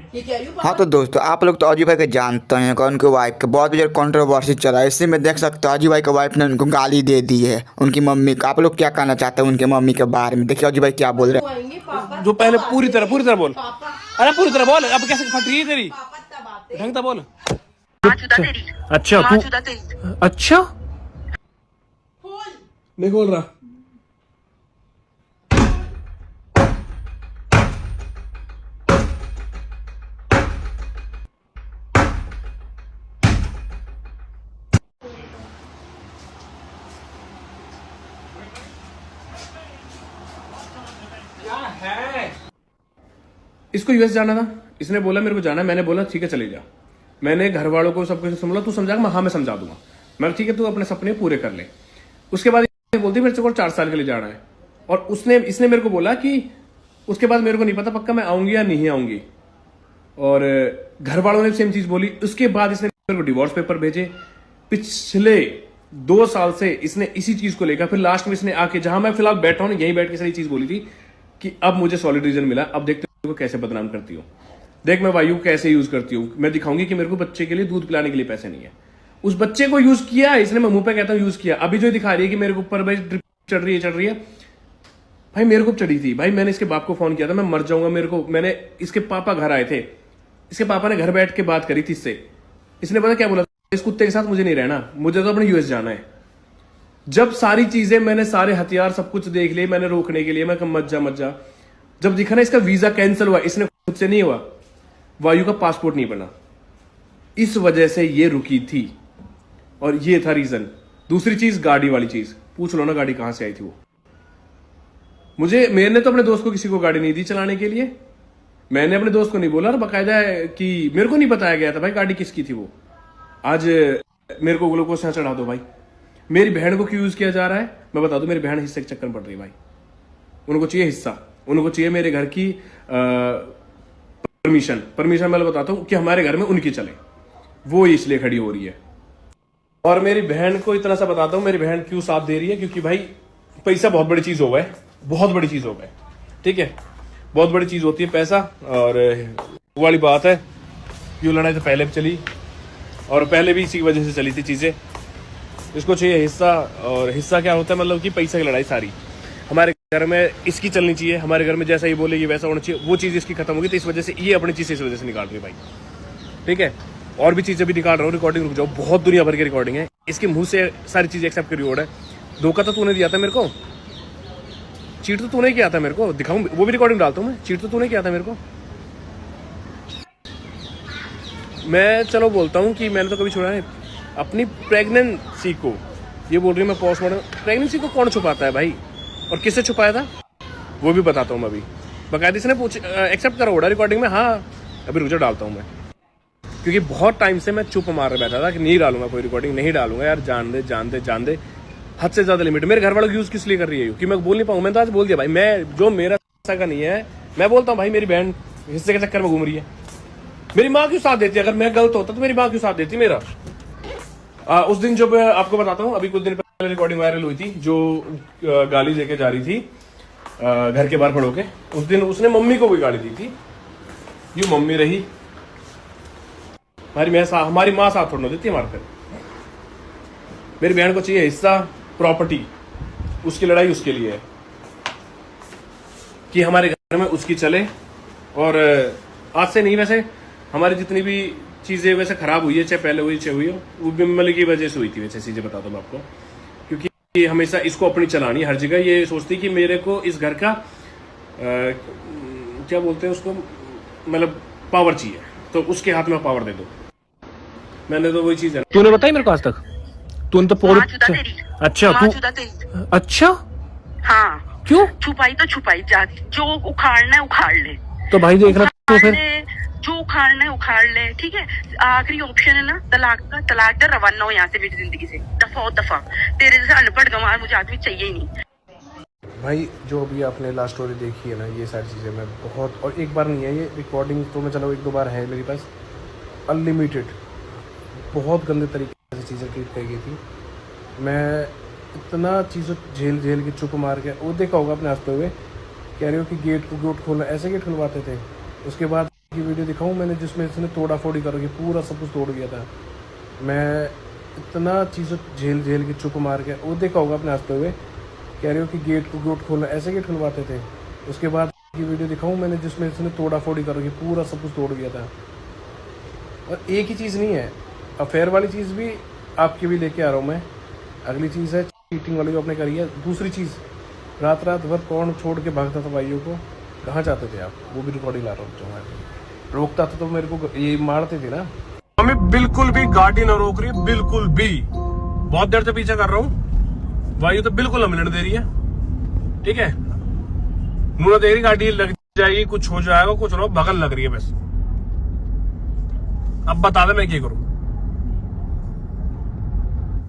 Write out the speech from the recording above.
हाँ तो दोस्तों, आप लोग तो अजय भाई को जानते हैं कि उनकी वाइफ का बहुत बड़ा कंट्रोवर्सी चला है। इसी में देख सकते हो अजय भाई की वाइफ ने उनको गाली दे दी है, उनकी मम्मी को। आप लोग क्या कहना चाहते हैं उनके मम्मी के बारे में? देखिए अजय भाई क्या बोल रहे हैं। जो पहले पूरी तरह बोल। अरे पूरी तरह बोल, अब कैसे फट रही है तेरी? ढंग से बोल। अच्छा तू, अच्छा नहीं बोल रहा। क्या है? इसको यूएस जाना था, इसने बोला मेरे को जाना है, मैंने बोला ठीक है चले जा। मैंने घर वालों को सब कुछ समझा, तू समझा? हाँ मैं समझा दूंगा। मैं ठीक है तू अपने सपने पूरे कर ले। उसके बाद ये बोलती मेरे को 4 साल के लिए जाना है, और इसने मेरे को बोला कि उसके बाद मेरे को नहीं पता पक्का मैं आऊंगी या नहीं आऊंगी। और घर वालों ने सेम चीज बोली। उसके बाद इसने मेरे को डिवोर्स पेपर भेजे। पिछले 2 साल से इसने इसी चीज को लेकर, फिर लास्ट में इसने आके जहां मैं फिलहाल बैठा हूं यहीं बैठ के सारी चीज बोली थी कि अब मुझे सॉलिड रीजन मिला, अब देखते हो कैसे बदनाम करती हूँ। देख मैं वायु कैसे यूज करती हूँ, मैं दिखाऊंगी कि मेरे को बच्चे के लिए दूध पिलाने के लिए पैसे नहीं है। उस बच्चे को यूज किया इसने, मैं मुंह पे कहता हूँ यूज किया। अभी जो दिखा रही है कि मेरे को ऊपर भाई ड्रिप चढ़ रही है भाई मेरे को चढ़ी थी भाई। मैंने इसके बाप को फोन किया था, मैं मर जाऊंगा मेरे को। मैंने इसके पापा घर आए थे, इसके पापा ने घर बैठ के बात करी थी इससे। इसने पता क्या बोला, इस कुत्ते के साथ मुझे नहीं रहना, मुझे तो अपने यूएस जाना है। जब सारी चीजें मैंने, सारे हथियार सब कुछ देख लिए मैंने रोकने के लिए, मैं कम मत जा। जब दिखा ना इसका वीजा कैंसिल हुआ, इसने खुद से नहीं हुआ, वायु का पासपोर्ट नहीं बना, इस वजह से ये रुकी थी और ये था रीजन। दूसरी चीज गाड़ी वाली चीज, पूछ लो ना गाड़ी कहां से आई थी वो। मैंने तो अपने दोस्त को किसी को गाड़ी नहीं दी चलाने के लिए। मैंने अपने दोस्त को नहीं बोला, और बाकायदा कि मेरे को नहीं बताया गया था भाई गाड़ी किसकी थी वो। आज मेरे को ग्लूकोज यहाँ चढ़ा दो भाई। मेरी बहन को क्यों यूज किया जा रहा है मैं बता दूं, मेरी बहन हिस्से के चक्कर में पड़ रही है भाई। उनको चाहिए हिस्सा, उनको चाहिए मेरे घर की परमिशन मैं बताता हूं कि हमारे घर में उनकी चले, वो इसलिए खड़ी हो रही है। और मेरी बहन को इतना सा बताता हूं, मेरी बहन क्यों साथ दे रही है, क्योंकि भाई पैसा बहुत बड़ी चीज हो गया है, बहुत बड़ी चीज हो गया है, ठीक है। बहुत बड़ी चीज होती है पैसा, और वो वाली बात है। क्यों लड़ाई तो पहले भी चली, और पहले भी इसी वजह से चली थी चीजें। इसको चाहिए हिस्सा, और हिस्सा क्या होता है मतलब कि पैसा की लड़ाई सारी हमारे घर में इसकी चलनी चाहिए। हमारे घर में जैसा ये बोलेगी वैसा होना चाहिए, वो चीज इसकी खत्म होगी, तो इस वजह से ये अपनी चीज इस वजह से निकाल रही है भाई, ठीक है। और भी चीजें भी निकाल रहा हूँ, रिकॉर्डिंग रुक जाओ, बहुत दुनिया भर की रिकॉर्डिंग है। इसके मुंह से सारी चीजें एक्सेप्ट करी है। धोखा तो तूने दिया था मेरे को, चीट तो तूने किया था मेरे को, दिखाऊं वो भी रिकॉर्डिंग डालता हूँ मैं। चीट तो तूने किया था मेरे को। मैं चलो बोलता हूँ कि मैंने तो कभी छोड़ा है अपनी प्रेगनेंसी को। ये बोल रही है मैं पोस्टमार्टम, प्रेगनेंसी को कौन छुपाता है भाई, और किससे छुपाया था वो भी बताता हूँ मैं अभी। बाकायदा इसने एक्सेप्ट करा होगा रिकॉर्डिंग में। हाँ अभी रुक डालता हूँ मैं, क्योंकि बहुत टाइम से मैं चुप मार बैठा था कि नहीं डालूंगा कोई रिकॉर्डिंग, नहीं डालूंगा यार, जान दे। हद से ज्यादा लिमिट। मेरे घर वालों की यूज किस लिए कर रही है कि मैं बोल नहीं पाऊँ। मैंने तो आज बोल दिया भाई, मैं जो मेरा का नहीं है मैं बोलता हूँ भाई। मेरी बहन हिस्से के चक्कर में घूम रही है, मेरी माँ क्यों साथ देती है? अगर मैं गलत होता तो मेरी माँ क्यों साथ देती मेरा? उस दिन जब आपको बताता हूँ, अभी कुछ दिन पहले रिकॉर्डिंग वायरल हुई थी, जो गाली देके जा रही थी घर के बाहर खड़ो के। उस दिन उसने मम्मी को भी गाली दी थी। ये मम्मी रही हमारी माँ साथ थोड़ा देती है हमारे पे। मेरी बहन को चाहिए हिस्सा, प्रॉपर्टी, उसकी लड़ाई उसके लिए है कि हमारे घर में उसकी चले। और आज से नहीं, वैसे हमारी जितनी भी चीजें वैसे खराब हुई है, चाहे पहले हुई चाहे हुई हो, वो बिमल की वजह से हुई थी। वैसे चीजें बताता हूँ मैं आपको, क्योंकि हमेशा इसको अपनी चलानी हर जगह। ये सोचती कि मेरे को इस घर का क्या बोलते हैं उसको, मतलब पावर चाहिए, तो उसके हाथ में पावर दे दो। मैंने तो वही चीज है। तूने बताई मेरे को आज तक? तूने तो पूरी अच्छा तू अच्छा हाँ क्यों छुपाई तो छुपाई जाती, जो उखाड़ना है उखाड़ ले। तो भाई देख रहा तो फिर जो उखाड़ना है उखाड़ ले, ठीक है। आखिरी ऑप्शन है ना तलाक का, तलाक दे, रवाना हो यहाँ से मेरी जिंदगी से, दफा। तेरे जैसा अनपढ़ गंवार मुझे आदमी चाहिए ही नहीं भाई। जो अभी आपने लास्ट स्टोरी देखी है ना, ये सारी चीज़ें मैं बहुत, और एक बार नहीं है ये रिकॉर्डिंग तो मैं चलो 1-2 बार है मेरे पास, अनलिमिटेड बहुत गंदे तरीके से चीज़ें ट्रीट की गई थी। मैं इतना चीज़ों झेल के चुप मार के, वो देखा होगा अपने हंसते हुए, कह रहे हो कि गेट खोलना, ऐसे गेट खुलवाते थे। उसके बाद की वीडियो दिखाऊं मैंने, जिसमें इसने तोड़ा फोड़ी कर रखी, पूरा सब कुछ तोड़ दिया था। मैं इतना चीज़ों झेल झेल के चुप मार के, वो देखा होगा अपने हंसते हुए, कह रहे हो कि गेट खोलना, ऐसे गेट खुलवाते थे। उसके बाद की वीडियो दिखाऊं मैंने, जिसमें इसने तोड़ा फोड़ी कर रखी, पूरा सब कुछ तोड़ दिया था। और एक ही चीज़ नहीं है, अफेयर वाली चीज़ भी आपके भी लेके आ रहा हूँ मैं। अगली चीज़ है चीटिंग वाली जो आपने करी है। दूसरी चीज़, रात भर कौन छोड़ के भागता था भाइयों को, कहाँ जाते थे आप, वो भी रिकॉर्डिंग ला रहा हूँ। मैं रोकता था तो मेरे को ये मारते थे ना। हमें बिल्कुल भी गाड़ी ना रोक रही, बिल्कुल भी। बहुत देर से पीछे कर रहा हूँ भाई, तो बिल्कुल न मिलने दे रही है। ठीक है, मुझे दे रही गाड़ी लग जाएगी, कुछ हो जाएगा, कुछ ना, बगल लग रही है बस। अब बता दे मैं क्या करूँ।